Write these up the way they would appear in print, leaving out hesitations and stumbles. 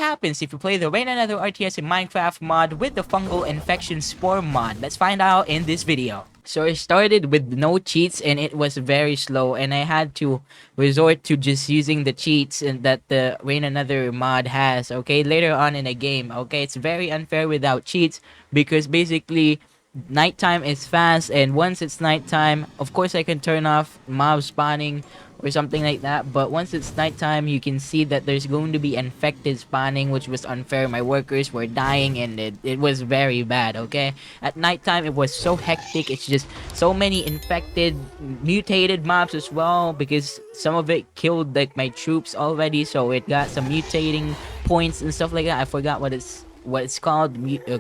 happens if you play the Rain Nether RTS in Minecraft mod with the Fungal Infection Spore Mod? Let's find out in this video. So I started with no cheats and it was very slow, and I had to resort to just using the cheats and that the Rain Another mod has, okay, later on in the game. Okay, it's very unfair without cheats because basically nighttime is fast, and once it's nighttime, of course I can turn off mob spawning or something like that, but once it's nighttime you can see that there's going to be infected spawning, which was unfair. My workers were dying and it was very bad. Okay, at nighttime it was so hectic. It's just so many infected mutated mobs as well, because some of it killed like my troops already, so it got some mutating points and stuff like that. I forgot what it's called,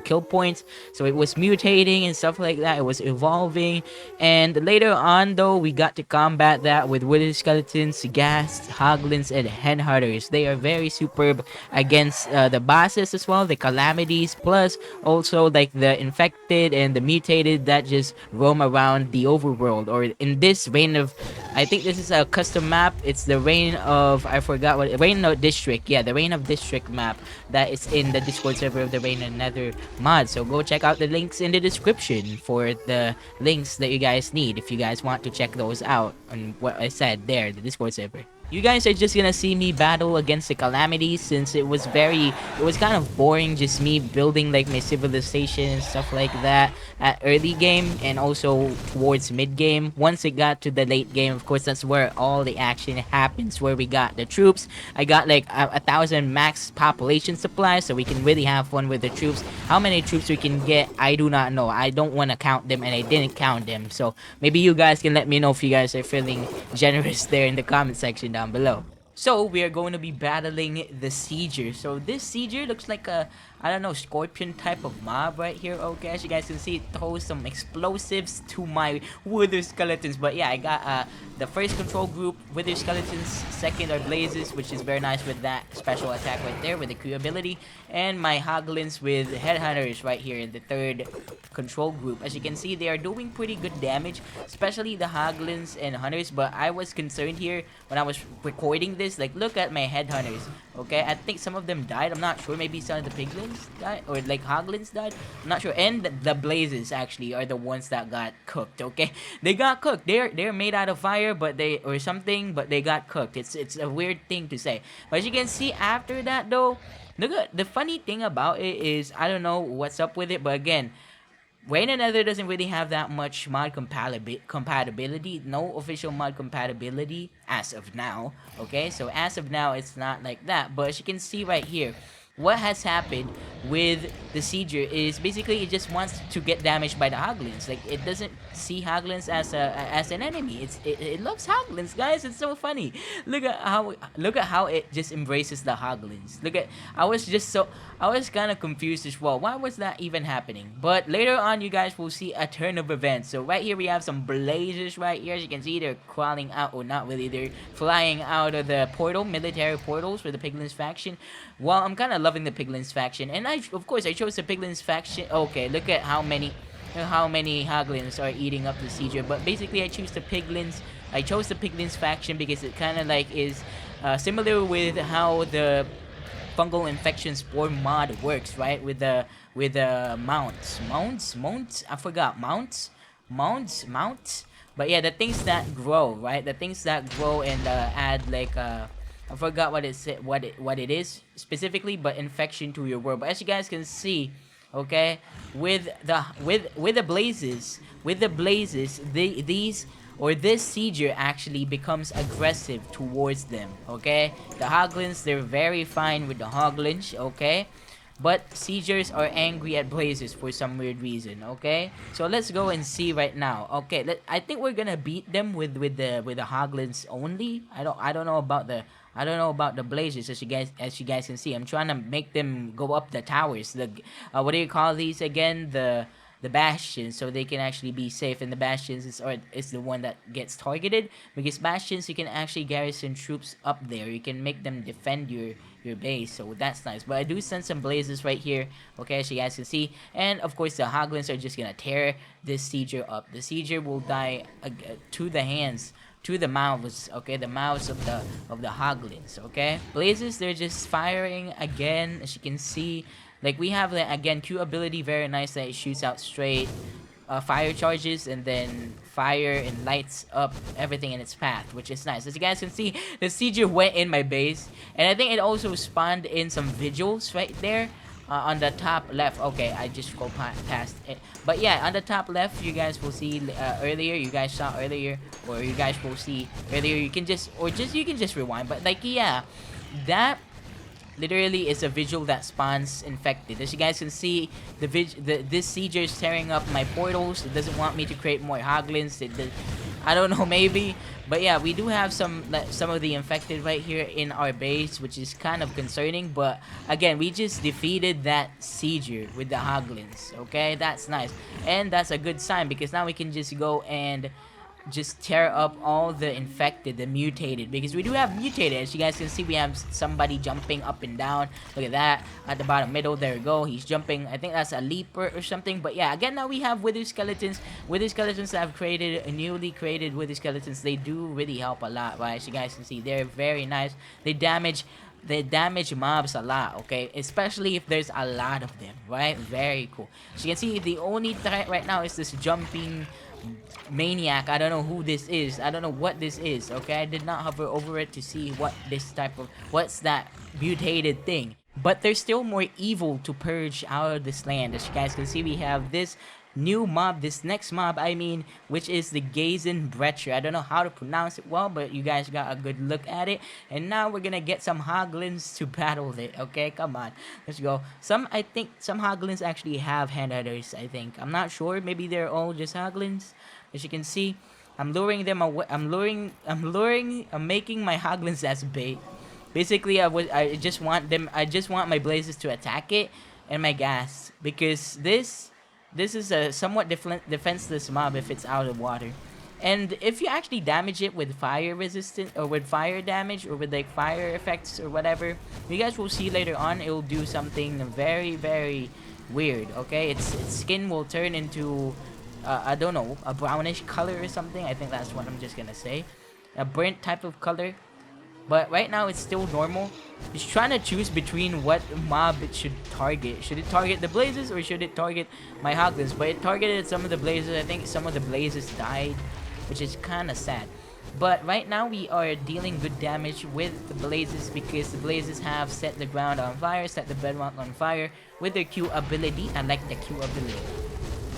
kill points. So it was mutating and stuff like that. It was evolving, and later on though we got to combat that with wither skeletons, ghast, hoglins, and headhunters. They are very superb against the bosses as well, the calamities, plus also like the infected and the mutated that just roam around the overworld. Or in this reign of, I think this is a custom map. It's the reign of, I forgot what, reign of district. Yeah, the reign of district map that is in the Discord server of the Rain and Nether mod. So go check out the links in the description for the links that you guys need if you guys want to check those out on what I said there, the Discord server. You guys are just gonna see me battle against the calamities, since it was kind of boring just me building like my civilization and stuff like that at early game and also towards mid game. Once it got to the late game, of course that's where all the action happens, where we got the troops. I got like 1,000 max population supply, so we can really have fun with the troops. How many troops we can get, I do not know. I don't want to count them, and I didn't count them, so maybe you guys can let me know if you guys are feeling generous there in the comment section down below. So we are going to be battling the Sieger. So this Sieger looks like a, I don't know, scorpion type of mob right here. Okay, as you guys can see, it throws some explosives to my wither skeletons. But yeah, I got the first control group, wither skeletons. Second are blazes, which is very nice with that special attack right there with the Q ability. And my hoglins with headhunters right here in the third control group. As you can see, they are doing pretty good damage, especially the hoglins and hunters. But I was concerned here when I was recording this. Like, look at my headhunters. Okay, I think some of them died. I'm not sure. Maybe some of the piglins died, or like hoglins died. I'm not sure. And the blazes actually are the ones that got cooked. Okay, they got cooked. They're made out of fire, but they or something, but they got cooked. It's a weird thing to say. But as you can see, after that though, look at the funny thing about it is, I don't know what's up with it, but again, Rain and Nether doesn't really have that much mod compatibility. No official mod compatibility as of now. Okay, so as of now, it's not like that. But as you can see right here, what has happened with the Sieger is basically it just wants to get damaged by the hoglins. Like, it doesn't see hoglins as an enemy. It loves hoglins, guys. It's so funny. Look at how it just embraces the hoglins. I was kind of confused as well. Why was that even happening? But later on, you guys will see a turn of events. So right here we have some blazers right here. As you can see, they're crawling out, or not really. They're flying out of the portal, military portals for the Piglins faction. Well, I'm kind of loving the Piglins faction, and of course I chose the Piglins faction. Okay, look at how many hoglins are eating up the Sieger. But basically I chose the Piglins faction because it kind of like is similar with how the Fungal Infection Spore Mod works, right? With the mounts. I forgot, mounts. But yeah, the things that grow, right? The things that grow and add like I forgot what it is specifically, but infection to your world. But as you guys can see, okay, with the blazes, this Sieger actually becomes aggressive towards them. Okay, the hoglins, they're very fine with the hoglins. Okay, but Siegers are angry at blazes for some weird reason. Okay, so let's go and see right now. Okay, I think we're gonna beat them with the hoglins only. I don't know about the blazers. As you guys can see, I'm trying to make them go up the towers. The what do you call these again? The bastions, so they can actually be safe. And the bastions is the one that gets targeted, because bastions you can actually garrison troops up there. You can make them defend your base, so that's nice. But I do send some blazes right here, okay, as you guys can see. And of course the hoglins are just gonna tear this Sieger up. The Sieger will die to the hands to the mouths, okay, the mouths of the hoglins, okay. Blazes, they're just firing again, as you can see. Like, we have the, again, Q ability, very nice, that it shoots out straight fire charges, and then fire and lights up everything in its path, which is nice. As you guys can see, the sieger went in my base, and I think it also spawned in some vigils right there. On the top left. Okay, I just go past it, but yeah, on the top left, you guys will see earlier, you guys saw earlier, or you guys will see earlier. You can just, you can just rewind, but like, yeah, that literally is a visual that spawns infected. As you guys can see, this sieger is tearing up my portals. It doesn't want me to create more hoglins. I don't know, maybe, but yeah, we do have some of the infected right here in our base, which is kind of concerning. But again, we just defeated that sieger with the hoglins. Okay, that's nice, and that's a good sign, because now we can just go and just tear up all the infected, the mutated, because we do have mutated. As you guys can see, we have somebody jumping up and down. Look at that at the bottom middle. There we go, he's jumping. I think that's a leaper or something. But yeah, again, now we have wither skeletons. Wither skeletons that I've created, newly created wither skeletons. They do really help a lot, right? As you guys can see, they're very nice. They damage mobs a lot, okay, especially if there's a lot of them, right? Very cool. As you can see, the only threat right now is this jumping maniac. I don't know who this is. I don't know what this is, okay. I did not hover over it to see what this type of, what's that mutated thing. But there's still more evil to purge out of this land. As you guys can see, we have this new mob, this next mob, I mean, which is the Gazenbreacher. I don't know how to pronounce it well, but you guys got a good look at it. And now we're gonna get some hoglins to battle it, okay? Come on, let's go. I think some hoglins actually have hand hunters, I think. I'm not sure, maybe they're all just hoglins. As you can see, I'm luring them away. I'm making my hoglins as bait. Basically, I just want my blazes to attack it and my gas, because this is a somewhat defenseless mob if it's out of water. And if you actually damage it with fire resistant, or with fire damage, or with like fire effects or whatever, you guys will see later on, it will do something very, very weird, okay? Its skin will turn into I don't know, a brownish color or something. I think that's what I'm just gonna say, a burnt type of color. But right now it's still normal. It's trying to choose between what mob it should target. Should it target the blazes, or should it target my hoglins? But it targeted some of the blazes. I think some of the blazes died, which is kind of sad. But right now we are dealing good damage with the blazes, because the blazes have set the ground on fire, set the bedrock on fire with their Q ability. I like the Q ability.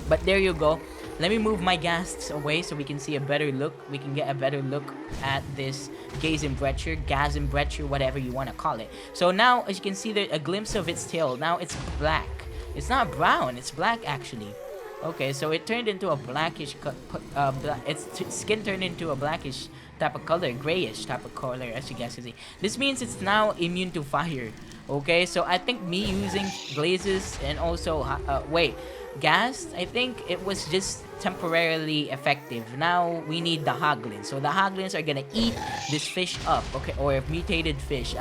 But there you go. Let me move my ghasts away so we can see a better look. We can get a better look at this Gazenbreacher, whatever you want to call it. So now, as you can see, there's a glimpse of its tail. Now it's black. It's not brown. It's black, actually. Okay, so it turned into a blackish, its skin turned into a blackish type of color, grayish type of color, as you guys can see. This means it's now immune to fire. Okay, so I think me using blazes and also, gas, I think it was just temporarily effective. Now we need the hoglins. So the hoglins are gonna eat this fish up, okay, or a mutated fish.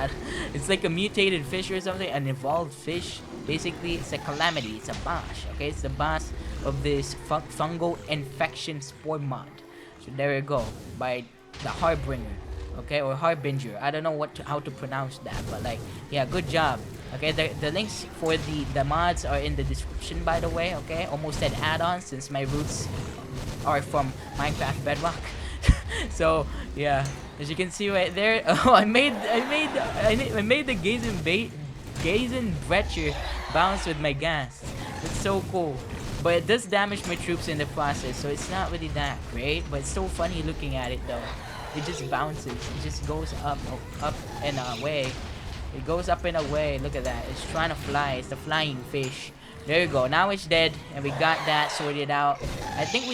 It's like a mutated fish or something, an evolved fish. Basically, it's a Calamity. It's a boss, okay? It's the boss of this Fungal Infection Spore Mod. So there you go, by the Harbinger, okay, or Harbinger. I don't know how to pronounce that, but like, yeah, good job. Okay, the links for the mods are in the description, by the way, okay? Almost said add-ons, since my roots are from Minecraft Bedrock. So yeah, as you can see right there, oh, I made the Gazenbreacher bounce with my gas. It's so cool. But it does damage my troops in the process, so it's not really that great, but it's so funny looking at it though. It just bounces. It just goes up and away. It goes up and away. Look at that. It's trying to fly. It's the flying fish. There you go. Now it's dead, and we got that sorted out. I think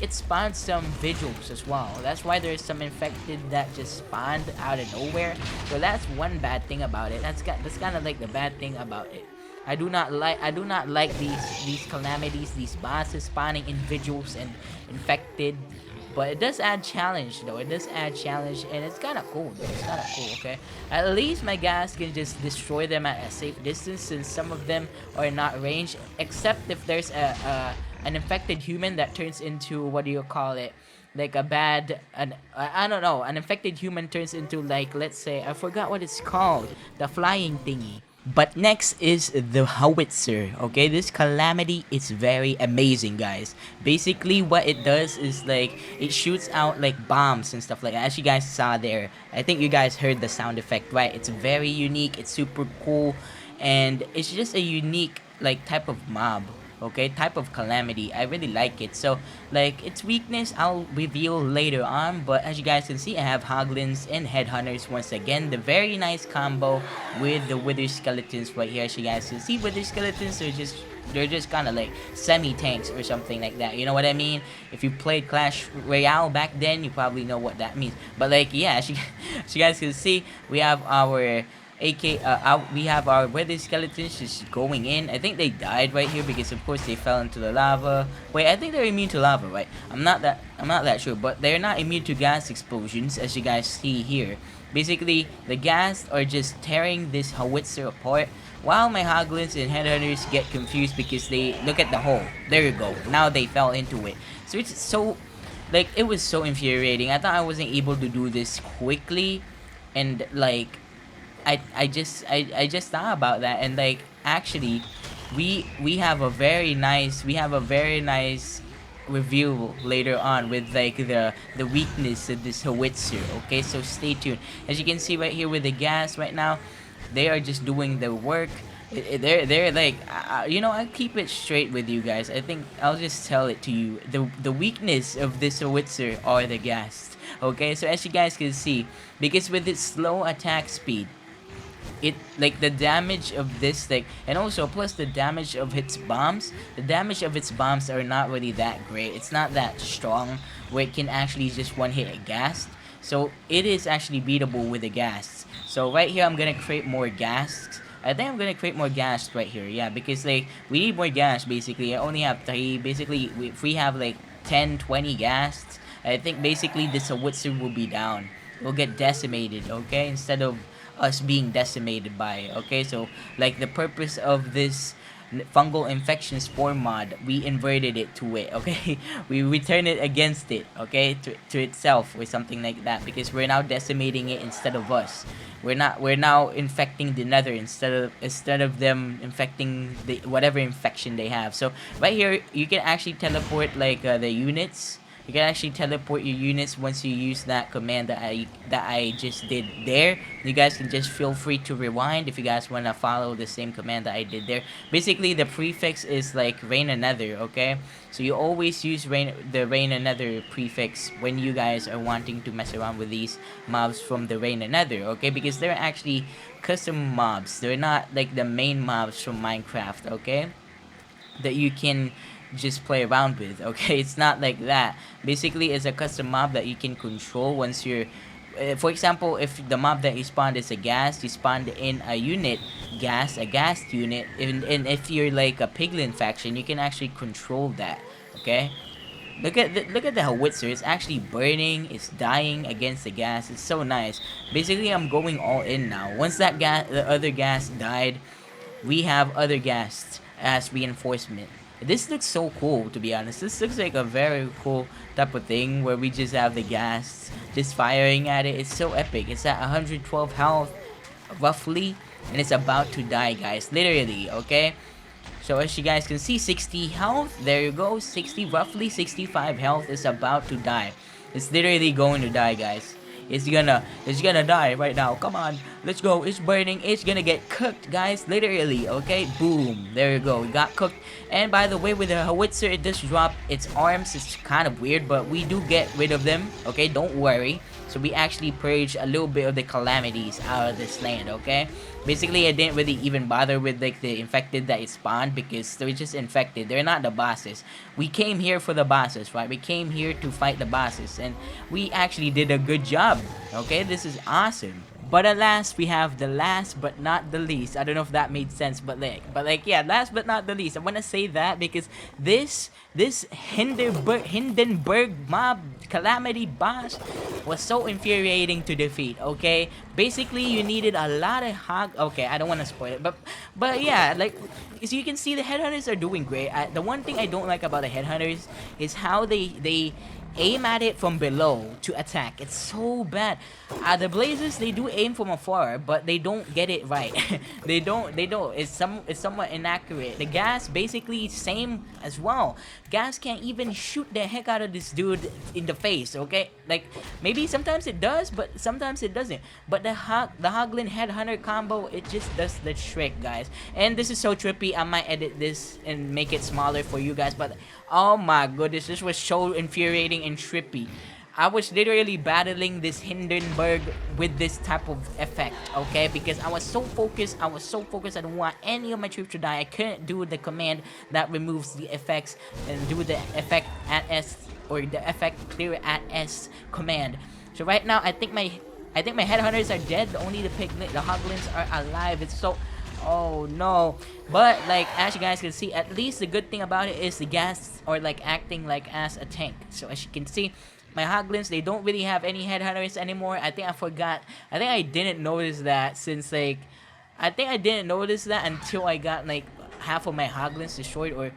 it spawned some vigils as well. That's why there's some infected that just spawned out of nowhere. So that's one bad thing about it. That's kind of like the bad thing about it. I do not like these calamities, these bosses spawning in vigils and infected. But it does add challenge, though. It does add challenge, and it's kind of cool, though. It's kind of cool, okay? At least my gas can just destroy them at a safe distance, since some of them are not ranged, except if there's an infected human that turns into, what do you call it? like a bad I don't know, an infected human turns into, like, let's say, I forgot what it's called, the flying thingy. But next is the Howitzer. Okay, this Calamity is very amazing, guys. Basically, what it does is, like, it shoots out like bombs and stuff like that. As you guys saw there, I think you guys heard the sound effect, right? It's very unique, it's super cool, and it's just a unique, like, type of mob. Okay, type of Calamity. I really like it. So, like, its weakness I'll reveal later on, but as you guys can see, I have Hoglins and Headhunters once again. The very nice combo with the Wither Skeletons right here. As you guys can see, Wither Skeletons are just, they're just kind of like semi-tanks or something like that. You know what I mean? If you played Clash Royale back then, you probably know what that means. But, like, yeah, as you guys can see, we have our we have our weather skeletons just going in. I think they died right here because of course they fell into the lava. Wait, I think they're immune to lava, right? I'm not that sure, but they're not immune to gas explosions, as you guys see here. Basically, the gas are just tearing this howitzer apart, while my hoglins and headhunters get confused because they look at the hole. There you go. Now they fell into it. So it's so, like, it was so infuriating. I thought I wasn't able to do this quickly, and, like, I just thought about that, and, like, actually we have a very nice, review later on with, like, the weakness of this howitzer. Okay, so stay tuned. As you can see right here with the gas right now, they are just doing the work. They're like, you know, I keep it straight with you guys. I think I'll just tell it to you. The weakness of this howitzer are the gas. Okay, so as you guys can see, because with its slow attack speed, it, like, the damage of this thing, and also plus the damage of its bombs, are not really that great. It's not that strong where it can actually just one hit a ghast. So it is actually beatable with the ghasts. So right here I'm gonna create more ghasts. I think I'm gonna create more ghasts right here. Yeah, because, like, we need more ghasts. Basically I only have 3. Basically, if we have like 10-20 ghasts, I think basically this howitzer will be down. Will get decimated. Okay, instead of us being decimated by it. Okay, so, like, the purpose of this fungal infection spore mod, we inverted it to it. Okay, we return it against it. Okay, to itself or something like that, because we're now decimating it instead of us. We're now infecting the nether instead of them infecting the whatever infection they have. So right here you can actually teleport, like, the units. You can actually teleport your units once you use that command that I just did there. You guys can just feel free to rewind if you guys want to follow the same command that I did there. Basically, the prefix is like rain another, okay? So you always use the rain another prefix when you guys are wanting to mess around with these mobs from the rain another, okay? Because they're actually custom mobs. They're not like the main mobs from Minecraft, okay? That you can just play around with. Okay, it's not like that. Basically, it's a custom mob that you can control once you're, for example, if the mob that you spawned is a ghast, you spawned in a unit a ghast unit, and if you're like a piglin faction, you can actually control that. Okay, look at the howitzer. It's actually burning. It's dying against the gas. It's so nice. Basically, I'm going all in now. Once the other gas died, we have other ghasts as reinforcement. This looks so cool, to be honest. This looks like a very cool type of thing where we just have the ghasts just firing at it. It's so epic. It's at 112 health, roughly, and it's about to die, guys. Literally, okay? So as you guys can see, 60 health. There you go. 60, roughly 65 health is about to die. It's literally going to die, guys. It's gonna die right now. Come on, let's go. It's burning. It's gonna get cooked, guys. Literally, okay? Boom. There you go. We got cooked. And by the way, with the howitzer, it does drop its arms. It's kind of weird, but we do get rid of them. Okay, don't worry. So we actually purge a little bit of the calamities out of this land, okay? Basically, I didn't really even bother with, like, the infected that it spawned because they're just infected. They're not the bosses. We came here for the bosses, right? We came here to fight the bosses, and we actually did a good job, okay? This is awesome. But alas, we have the last but not the least. I don't know if that made sense, but yeah, last but not the least. I want to say that because this Hindenburg mob Calamity boss was so infuriating to defeat. Okay, basically you needed a lot of Okay, I don't want to spoil it, but yeah, like, as you can see, the headhunters are doing great. The one thing I don't like about the headhunters is how they aim at it from below to attack. It's so bad. The blazes, they do aim from afar, but they don't get it right. they don't. It's somewhat inaccurate. The gas basically same as well. Gas can't even shoot the heck out of this dude in the face. Okay, like maybe sometimes it does, but sometimes it doesn't. But the Hoglin Headhunter combo, it just does the trick, guys. And this is so trippy. I might edit this and make it smaller for you guys, but oh my goodness, this was so infuriating and trippy. I was literally battling this Hindenburg with this type of effect, okay? Because I was so focused, I didn't want any of my troops to die. I couldn't do the command that removes the effects and do the effect at S, or the effect clear at S command. So right now, I think my headhunters are dead. Only the hoglins are alive. It's so... oh no. But like, as you guys can see, at least the good thing about it is the gas or like acting like as a tank. So as you can see, my hoglins, they don't really have any headhunters anymore. I think I forgot. I think I didn't notice that since like, I think I didn't notice that until I got like half of my hoglins destroyed, or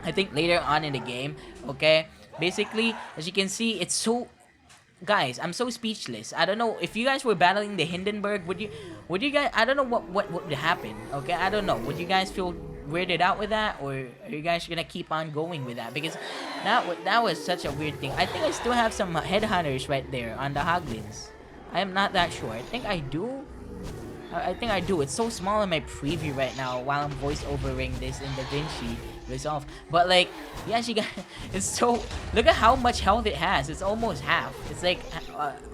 I think later on in the game. Okay, basically, as you can see, it's so... guys, I'm so speechless. I don't know if you guys were battling the Hindenburg, would you guys, I don't know what would happen. Okay, I don't know. Would you guys feel weirded out with that, or are you guys gonna keep on going with that? Because that was such a weird thing. I think I still have some headhunters right there on the hoglins. I am not that sure. I think I do. I think I do. It's so small in my preview right now while I'm voice overing this in DaVinci Resolve. But like, yeah, she got... it's so... look at how much health it has. It's almost half. It's like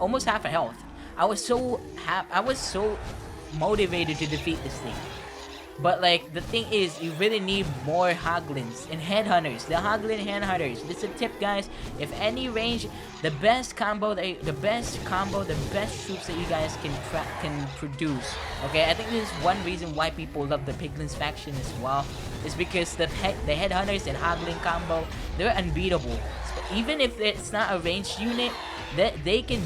almost half a health. I was so motivated to defeat this thing. But like, the thing is, you really need more hoglins and headhunters. The hoglin headhunters. This is a tip, guys. If any range, the best troops that you guys can produce. Okay, I think this is one reason why people love the Piglins faction as well. Is because the headhunters and hoglin combo, they're unbeatable. So even if it's not a ranged unit, they can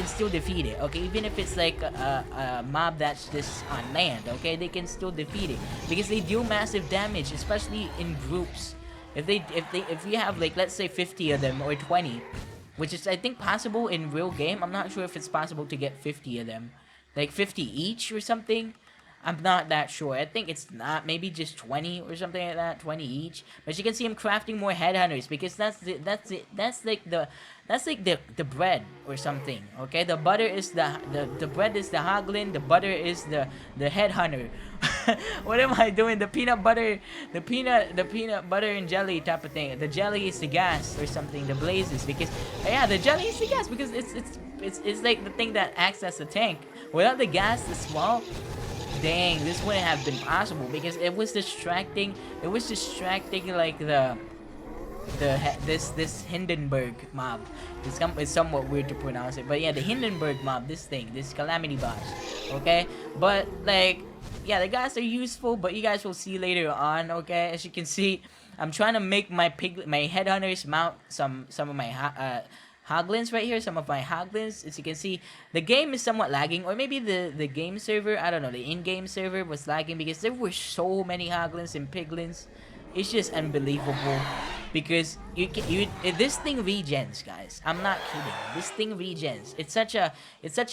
still defeat it. Okay, even if it's like a mob that's just on land. Okay, they can still defeat it because they deal massive damage, especially in groups. If you have like, let's say 50 of them or 20, which is I think possible in real game. I'm not sure if it's possible to get 50 of them, like 50 each or something. I'm not that sure. I think it's not, maybe just 20 or something like that, 20 each. But you can see him crafting more headhunters because that's like the bread or something. Okay, the butter is the bread is the hoglin, the butter is the headhunter. What am I doing? The peanut butter and jelly type of thing. The jelly is the gas or something. The blazes, because yeah, the jelly is the gas because it's like the thing that acts as a tank. Without the gas as well, dang, this wouldn't have been possible because it was distracting. It was distracting like this Hindenburg mob. It's somewhat weird to pronounce it, but yeah, the Hindenburg mob, this Calamity boss. Okay, but like, yeah, the guys are useful, but you guys will see later on. Okay, as you can see, I'm trying to make my headhunters mount some of my hoglins right here, some of my hoglins. As you can see, the game is somewhat lagging, or maybe the game server, I don't know, the in-game server was lagging because there were so many hoglins and piglins. It's just unbelievable because this thing regens, guys. I'm not kidding. This thing regens. It's such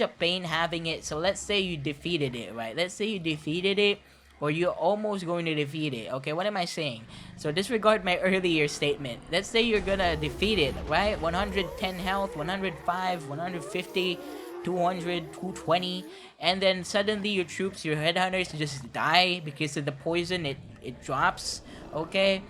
a pain having it. So let's say you defeated it, right? Let's say you defeated it, or you're almost going to defeat it. Okay, what am I saying? So disregard my earlier statement. Let's say you're gonna defeat it, right? 110 health, 105, 150, 200, 220, and then suddenly your troops, your headhunters just die because of the poison it drops. Okay,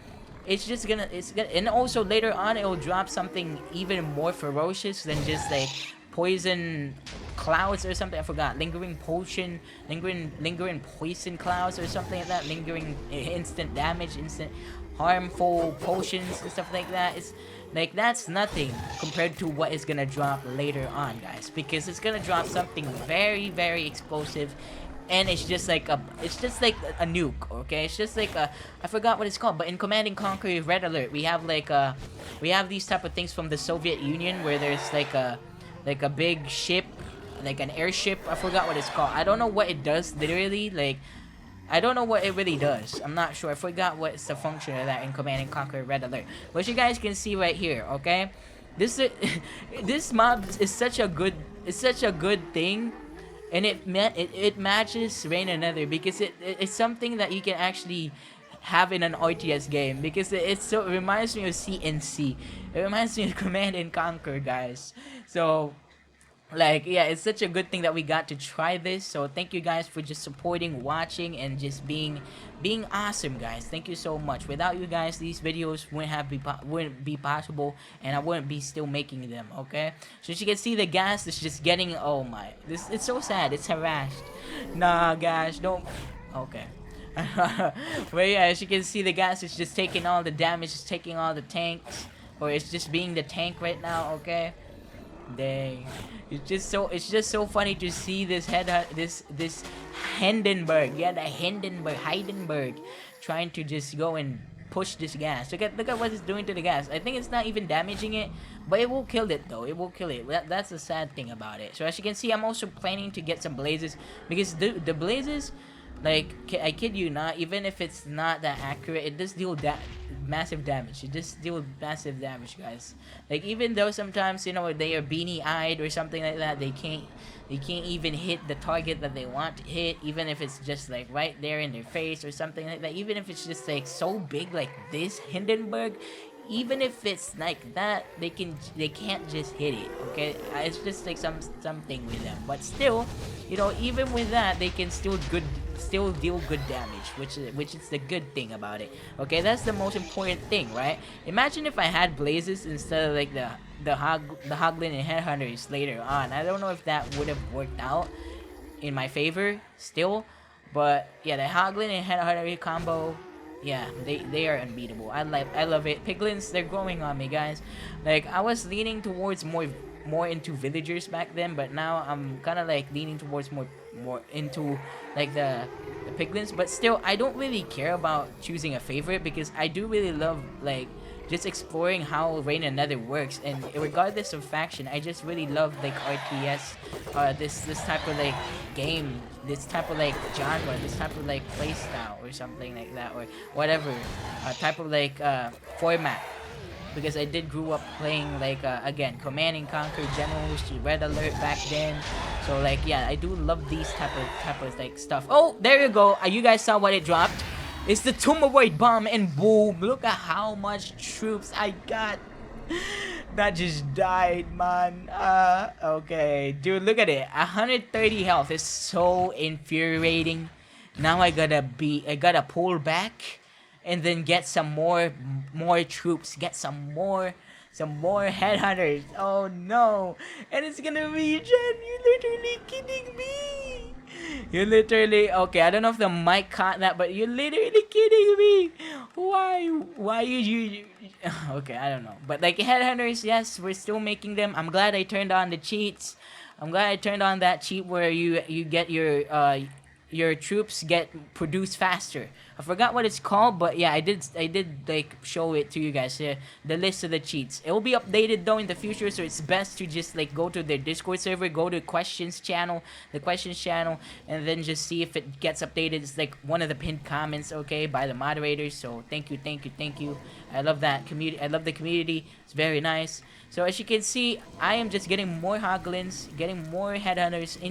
it's gonna, and also later on it'll drop something even more ferocious than just like poison clouds or something. I forgot. Lingering poison clouds or something like that. Lingering instant damage, instant harmful potions and stuff like that. It's like, that's nothing compared to what is gonna drop later on, guys, because it's gonna drop something very, very explosive. And it's just like a nuke. Okay, it's just like I forgot what it's called, but in Command and Conquer Red Alert, we have these type of things from the Soviet Union where there's like a big ship, like an airship. I forgot what it's called. I don't know what it does literally. Like, I don't know what it really does. I'm not sure. I forgot what's the function of that in Command and Conquer Red Alert. Which you guys can see right here. Okay, This this mob is such a good, it's such a good thing, and it matches Rain and Nether because it's something that you can actually have in an RTS game because it reminds me of CNC. It reminds me of Command and Conquer, guys. So like, yeah, it's such a good thing that we got to try this. So thank you guys for just supporting, watching, and just being awesome, guys. Thank you so much. Without you guys, these videos wouldn't be possible, and I wouldn't be still making them. Okay, so as you can see, the gas is just getting, oh my, this, it's so sad, it's harassed. Nah, guys, don't. Okay. But yeah, as you can see, the gas is just taking all the damage, it's taking all the tanks, or it's just being the tank right now. Okay. Dang, it's just so funny to see this this Hindenburg, yeah, the Hindenburg, trying to just go and push this gas. Look at what it's doing to the gas. I think it's not even damaging it, but it will kill it though. It will kill it. That's the sad thing about it. So as you can see, I'm also planning to get some blazes because the blazes, like, I kid you not, even if it's not that accurate, it does deal massive damage. It just deal massive damage, guys. Like, even though sometimes, you know, they are beanie-eyed or something like that, they can't even hit the target that they want to hit, even if it's just like right there in their face or something like that. Even if it's just like so big like this Hindenburg, even if it's like that, they can't just hit it. Okay, it's just like something with them. But still, you know, even with that, they can still deal good damage, which is the good thing about it. Okay, that's the most important thing, right? Imagine if I had blazes instead of like the Hoglin and Headhunters later on. I don't know if that would have worked out in my favor still, but yeah, the Hoglin and Headhunter combo, yeah, they are unbeatable. I love it. Piglins, they're growing on me, guys. Like, I was leaning towards more into villagers back then, but now I'm kind of like leaning towards more into like the piglins. But still, I don't really care about choosing a favorite because I do really love like just exploring how Rain and Nether works, and regardless of faction, I just really love like RTS, this type of like game, this type of like genre, this type of like playstyle or something like that, or whatever type of like format. Because I did grew up playing like again, Command and Conquer, Generals, Red Alert back then. So like, yeah, I do love these type of like stuff. Oh, there you go. You guys saw what it dropped. It's the Tumoroid bomb, and boom! Look at how much troops I got. That just died, man. Okay, dude, look at it. 130 health is so infuriating. Now I gotta pull back, and then get some more troops. Get some more headhunters. Oh no! And it's gonna regen. You're literally kidding me. You're literally, okay, I don't know if the mic caught that, but you're literally kidding me. Why you okay, I don't know. But like headhunters, yes, we're still making them. I'm glad I turned on the cheats. I'm glad I turned on that cheat where you get your troops get produced faster. I forgot what it's called, but yeah, I did like show it to you guys. The list of the cheats. It will be updated though in the future, so it's best to just like go to their Discord server, go to the questions channel, and then just see if it gets updated. It's like one of the pinned comments, okay, by the moderators. So thank you. I love that community. I love the community. It's very nice. So as you can see, I am just getting more hoglins, getting more headhunters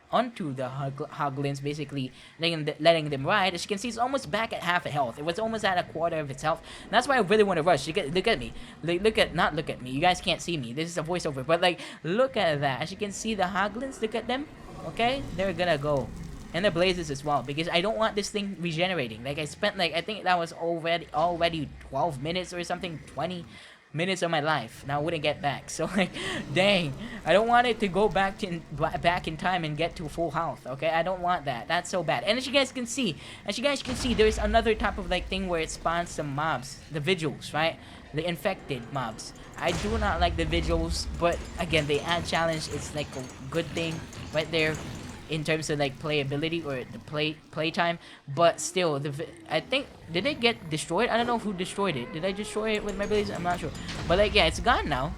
onto the hoglins, basically letting them ride. As you can see, it's almost back at half a health. It was almost at a quarter of its health. And that's why I really want to rush. Look at me. Not look at me. You guys can't see me. This is a voiceover. But like, look at that. As you can see, the hoglins, look at them. Okay, they're gonna go. And the blazes as well, because I don't want this thing regenerating. Like, I spent like, I think that was already 12 minutes or something, 20 minutes of my life. Now I wouldn't get back. So like, dang, I don't want it to go back in time and get to full health. Okay, I don't want that. That's so bad. And as you guys can see, there's another type of like thing where it spawns some mobs, the vigils, right? The infected mobs. I do not like the vigils, but again, they add challenge. It's like a good thing right there in terms of like playability or the playtime. But still, I think, did it get destroyed? I don't know who destroyed it. Did I destroy it with my blaze? I'm not sure. But like, yeah, it's gone now.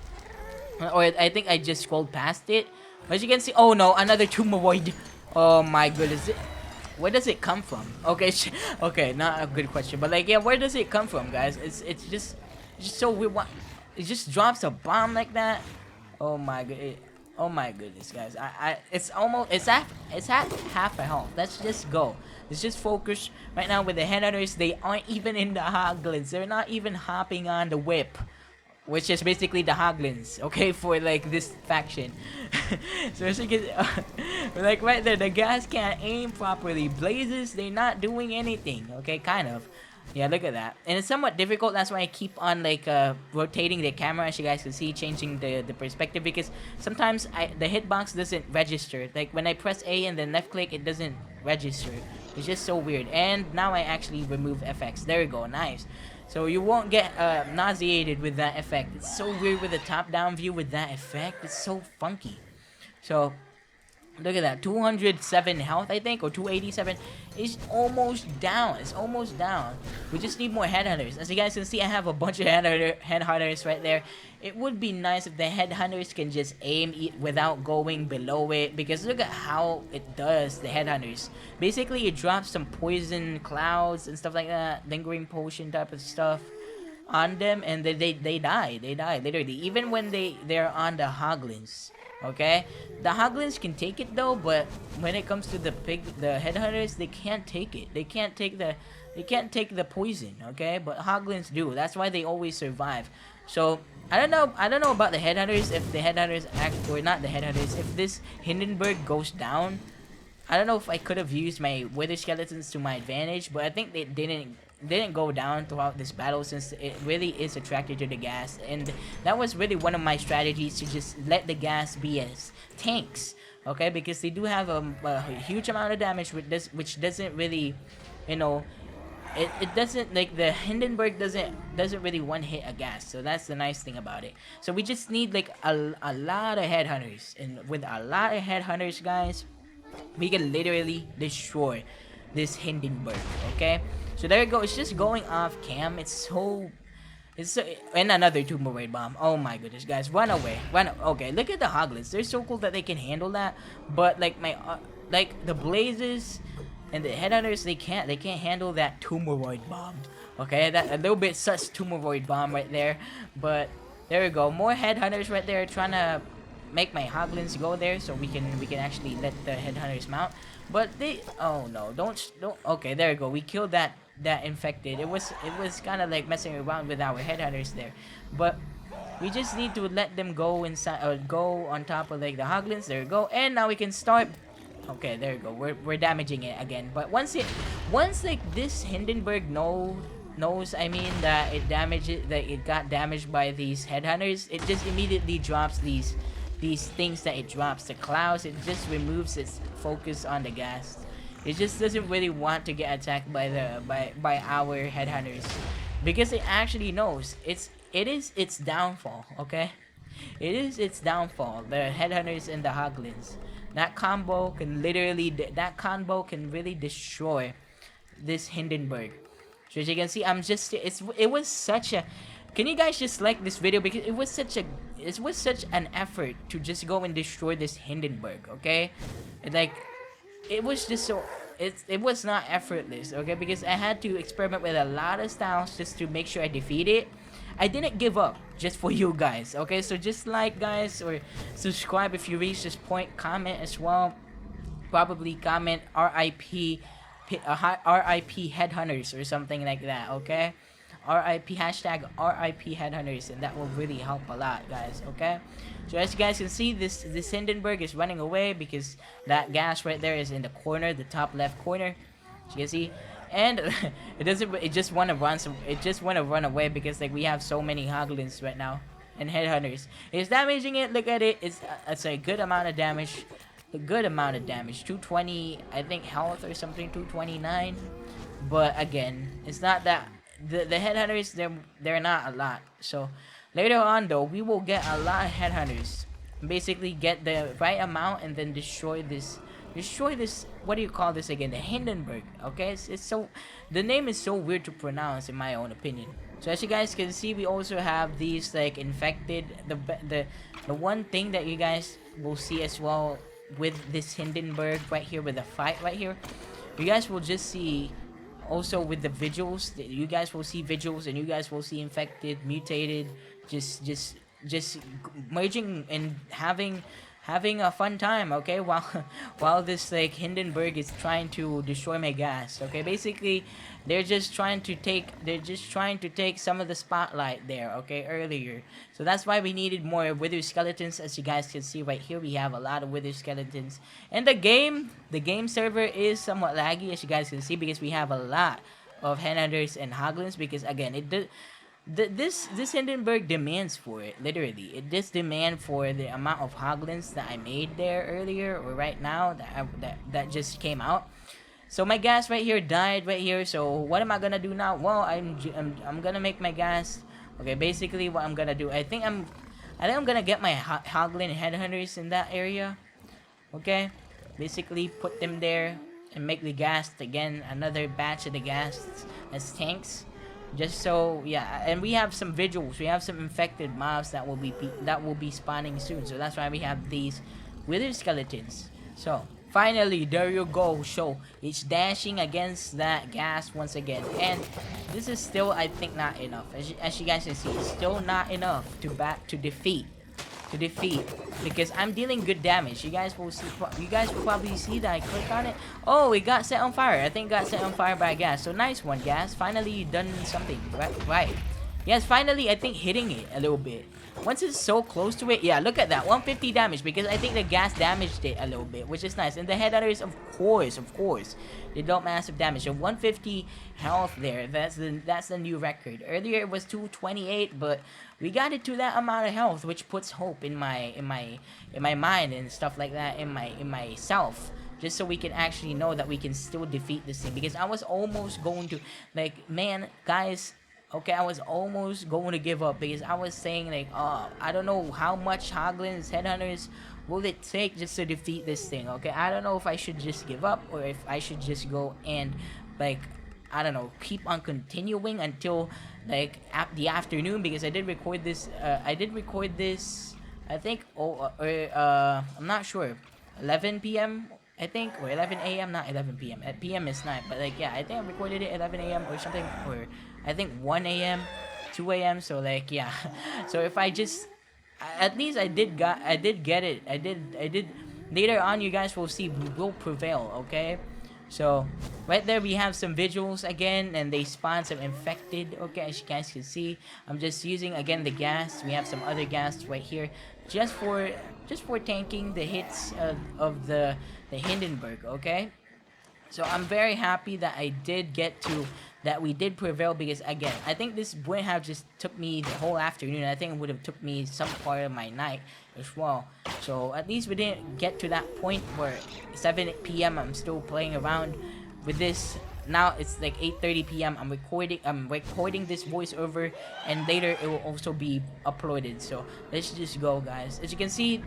Or I think I just scrolled past it. As you can see, oh no, another Tumoroid. Oh my goodness. Where does it come from? Okay, okay, not a good question. But like, yeah, where does it come from, guys? It's just so we want. It just drops a bomb like that. Oh my god. Oh my goodness, guys. It's almost, it's at half a health. Let's just go. Let's just focus right now with the headhunters. They aren't even in the hoglins. They're not even hopping on the whip, which is basically the hoglins, okay, for like this faction. So as you can, like right there, the guys can't aim properly. Blazes, they're not doing anything, okay, kind of. Yeah, look at that. And it's somewhat difficult. That's why I keep on like rotating the camera, as you guys can see, changing the perspective, because sometimes the hitbox doesn't register. Like when I press A and then left click, it doesn't register. It's just so weird. And now I actually remove FX. There we go. Nice. So you won't get nauseated with that effect. It's so weird with the top-down view with that effect. It's so funky. So look at that, 207 health, I think, or 287. It's almost down. It's almost down. We just need more headhunters. As you guys can see, I have a bunch of headhunters right there. It would be nice if the headhunters can just aim without going below it, because look at how it does, the headhunters. Basically, it drops some poison clouds and stuff like that, lingering potion type of stuff on them, and they die. They die, literally. Even when they're on the hoglins. Okay, the hoglins can take it though, but when it comes to the headhunters, they can't take it. They can't take the poison. Okay, but hoglins do. That's why they always survive. So I don't know about the headhunters, if the headhunters act, or not the headhunters, if this Hindenburg goes down. I don't know if I could have used my wither skeletons to my advantage, but I think they didn't go down throughout this battle, since it really is attracted to the gas, and that was really one of my strategies, to just let the gas be as tanks, okay, because they do have a huge amount of damage with this, which doesn't really, you know, it doesn't, like, the Hindenburg doesn't really one hit a gas, so that's the nice thing about it. So we just need like a lot of headhunters, and with a lot of headhunters, guys, we can literally destroy this Hindenburg, okay? So there you go. It's just going off cam. It's so, and another tumbleweed bomb. Oh my goodness, guys, run away, run. Okay, look at the hoglins. They're so cool that they can handle that, but like like the blazes and the headhunters, they can't handle that tumbleweed bomb. Okay, that a little bit such tumbleweed bomb right there. But there we go. More headhunters right there, trying to make my hoglins go there, so we can actually let the headhunters mount. But they, oh no, don't. Okay, there we go. We killed that infected. It was kind of like messing around with our headhunters there, but we just need to let them go inside, or go on top of like the hoglins. There we go, and now we can start. Okay, there we go. We're damaging it again. But once like this Hindenburg knows, I mean, that it got damaged by these headhunters, it just immediately drops these things that it drops, the clouds. It just removes its focus on the gas. It just doesn't really want to get attacked by our headhunters, because it actually knows it is its downfall. Okay, it is its downfall. The headhunters and the hoglins. That combo can really destroy this Hindenburg. So as you can see, it was such a, can you guys just like this video, because it was such an effort to just go and destroy this Hindenburg, okay? And like, it was just so, it was not effortless, okay? Because I had to experiment with a lot of styles just to make sure I defeat it. I didn't give up just for you guys, okay? So just like, guys, or subscribe if you reach this point. Comment as well. Probably comment RIP headhunters or something like that, okay? RIP, hashtag RIP headhunters, and that will really help a lot, guys, okay? So as you guys can see, this Hindenburg is running away, because that gas right there is in the corner, the top left corner, as you can see. And it just want to run away, because like we have so many hoglins right now and headhunters. It's damaging it. Look at it. It's a good amount of damage. A good amount of damage. 220, I think, health or something. 229. But again, it's not that the headhunters, they're not a lot. So later on though, we will get a lot of headhunters. Basically get the right amount and then destroy this, what do you call this again, the Hindenburg, okay? It's so, the name is so weird to pronounce in my own opinion. So as you guys can see, we also have these like infected, the one thing that you guys will see as well with this Hindenburg right here, with the fight right here, you guys will just see also with the vigils, you guys will see vigils, and you guys will see infected, mutated, just merging and having a fun time, okay, while while this like Hindenburg is trying to destroy my gas. Okay, basically they're just trying to take some of the spotlight there, okay, earlier. So that's why we needed more wither skeletons. As you guys can see right here, we have a lot of wither skeletons. And the game server is somewhat laggy, as you guys can see, because we have a lot of headhunters and hoglins, because again it did this Hindenburg demands for it, literally. It does demand for the amount of hoglins that I made there earlier, or right now, that just came out. So my gas right here died right here. So what am I gonna do now? Well, I'm gonna make my gas. Okay, basically what I'm gonna do, I think I'm gonna get my hoglin headhunters in that area. Okay, basically put them there and make the gas again, another batch of the gas as tanks, just so, yeah. And we have some vigils, we have some infected mobs that will be spawning soon, so that's why we have these wither skeletons. So finally, there you go. So it's dashing against that gas once again, and this is still, I think, not enough. As you guys can see, it's still not enough to defeat, because I'm dealing good damage. You guys will see. You guys will probably see that I click on it. Oh, it got set on fire. I think it got set on fire by gas. So nice one, gas. Finally, you done something. Right. Yes, finally, I think hitting it a little bit. Once it's so close to it, yeah, look at that, 150 damage, because I think the gas damaged it a little bit, which is nice. And the headhunters, of course, they dealt massive damage. So 150 health there. That's the new record. Earlier it was 228, but we got it to that amount of health, which puts hope in my mind and stuff like that, in myself. Just so we can actually know that we can still defeat this thing, because I was almost going to, like, man, guys. Okay, I was almost going to give up, because I was saying, like, I don't know how much hoglins, headhunters will it take just to defeat this thing. Okay, I don't know if I should just give up, or if I should just go and, like, I don't know, keep on continuing until, like, the afternoon, because I did record this. I think, I'm not sure, 11 p.m. I think, or 11 a.m. Not 11 p.m. At p.m. is 9, but, like, yeah, I think I recorded it 11 a.m. or something, or I think 1 a.m., 2 a.m. So, like, yeah. So if I just, at least I did get it. I did. Later on, you guys will see, we will prevail. Okay. So right there we have some vigils again, and they spawn some infected. Okay, as you guys can see, I'm just using again the gas. We have some other gas right here, just for tanking the hits of the Hindenburg. Okay. So I'm very happy that we did prevail, because again, I think this wouldn't have just took me the whole afternoon. I think it would have took me some part of my night as well. So at least we didn't get to that point where 7 p.m. I'm still playing around with this. Now it's like 8:30 p.m. I'm recording this voiceover, and later it will also be uploaded. So let's just go, guys. As you can see,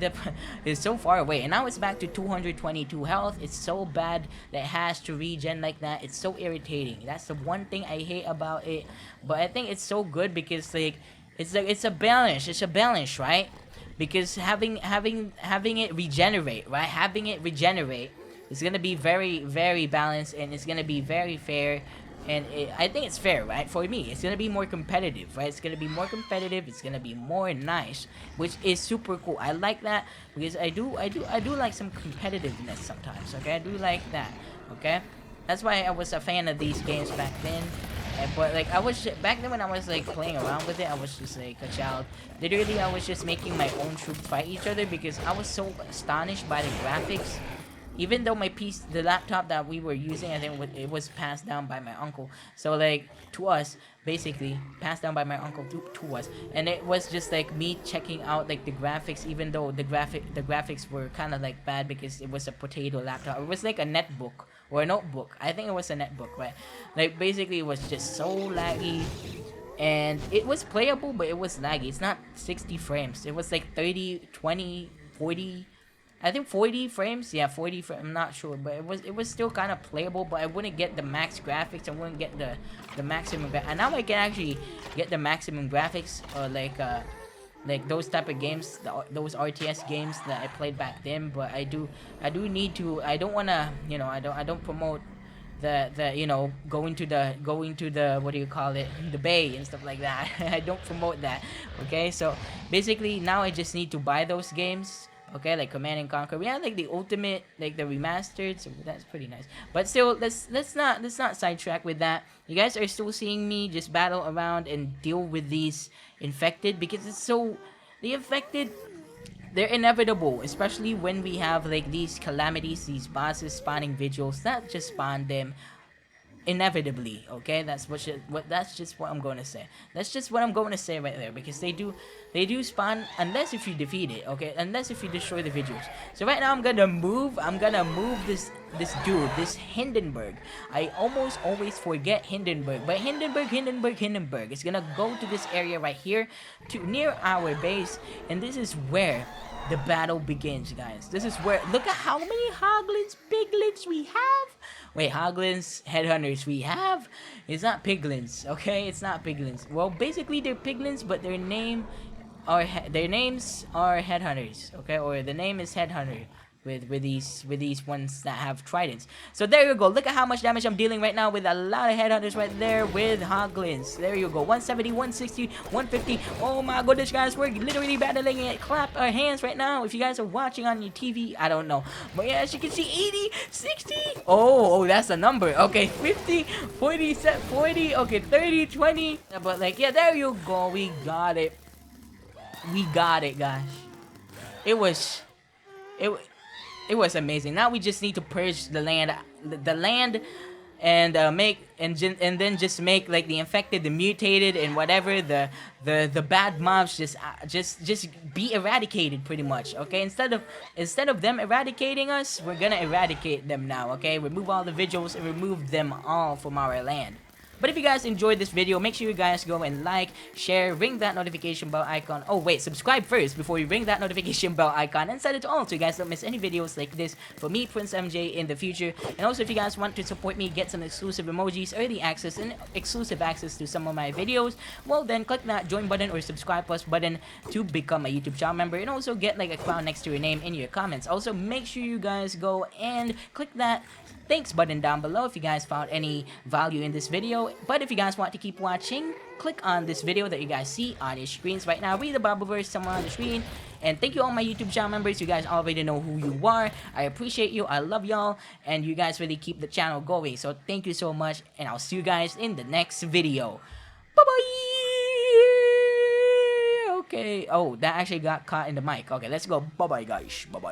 it's so far away, and now it's back to 222 health. It's so bad that it has to regen like that. It's so irritating. That's the one thing I hate about it. But I think it's so good, because like it's a balance. It's a balance, right? Because having it regenerate, right? Having it regenerate, it's gonna be very, very balanced, and it's gonna be very fair, and I think it's fair, right? For me, it's gonna be more competitive, right? It's gonna be more competitive. It's gonna be more nice, which is super cool. I like that, because I do like some competitiveness sometimes. Okay, I do like that. Okay, that's why I was a fan of these games back then. But like back then when I was like playing around with it, I was just like a child. Literally, I was just making my own troops fight each other, because I was so astonished by the graphics. Even though the laptop that we were using, I think it was passed down by my uncle. So like to us, basically passed down by my uncle to us, and it was just like me checking out like the graphics. Even though the graphics were kind of like bad, because it was a potato laptop. It was like a netbook or a notebook. I think it was a netbook, right? Like basically, it was just so laggy. And it was playable, but it was laggy. It's not 60 frames. It was like 30, 20, 40. I think 40 frames. Yeah, 40 frames. I'm not sure, but it was still kind of playable. But I wouldn't get the max graphics. I wouldn't get the maximum. And now I can actually get the maximum graphics, or like those type of games, those RTS games that I played back then. But I do need to. I don't wanna. I don't promote you know, going to the what do you call it, the bay and stuff like that. I don't promote that. Okay, so basically now I just need to buy those games. Okay, like Command and Conquer. We have like the ultimate, like the remastered, so that's pretty nice. But still, let's not sidetrack with that. You guys are still seeing me just battle around and deal with these infected because it's so the infected, they're inevitable, especially when we have like these calamities, these bosses spawning vigils that just spawn them inevitably. Okay, that's just what I'm going to say. That's just what I'm going to say right there, because they do spawn unless if you defeat it. Okay, unless if you destroy the vigils. So right now I'm gonna move this dude, this Hindenburg. I almost always forget Hindenburg, but Hindenburg is gonna go to this area right here, to near our base, and this is where the battle begins, guys. This is where, look at how many hoglins, piglins we have. Wait, hoglins, headhunters we have? It's not piglins, okay? It's not piglins. Well, basically they're piglins, but their names are headhunters, okay? Or the name is headhunter with these ones that have tridents. So there you go. Look at how much damage I'm dealing right now with a lot of headhunters right there with hoglins. There you go. 170, 160, 150. Oh my goodness, guys, we're literally battling it. Clap our hands right now. If you guys are watching on your TV, I don't know, but yeah, as you can see, 80, 60. Oh, that's a number. Okay, 50, 40, 40. Okay, 30, 20. But like, yeah, there you go. We got it. We got it, guys. It was it it was amazing. Now we just need to purge the land, and and then just make like the infected, the mutated, and whatever the bad mobs just be eradicated pretty much. Okay, instead of them eradicating us, we're gonna eradicate them now. Okay, remove all the vigils and remove them all from our land. But if you guys enjoyed this video, make sure you guys go and like, share, ring that notification bell icon. Oh wait, subscribe first before you ring that notification bell icon, and set it to all so you guys don't miss any videos like this from me, Prince MJ, in the future. And also, if you guys want to support me, get some exclusive emojis, early access, and exclusive access to some of my videos, well then click that join button or subscribe plus button to become a YouTube channel member, and also get like a crown next to your name in your comments. Also, make sure you guys go and click that thanks button down below if you guys found any value in this video. But if you guys want to keep watching, click on this video that you guys see on your screens right now. Read the Bible verse somewhere on the screen. And thank you all my YouTube channel members. You guys already know who you are. I appreciate you. I love y'all. And you guys really keep the channel going. So thank you so much. And I'll see you guys in the next video. Bye-bye! Okay. Oh, that actually got caught in the mic. Okay, let's go. Bye-bye, guys. Bye-bye.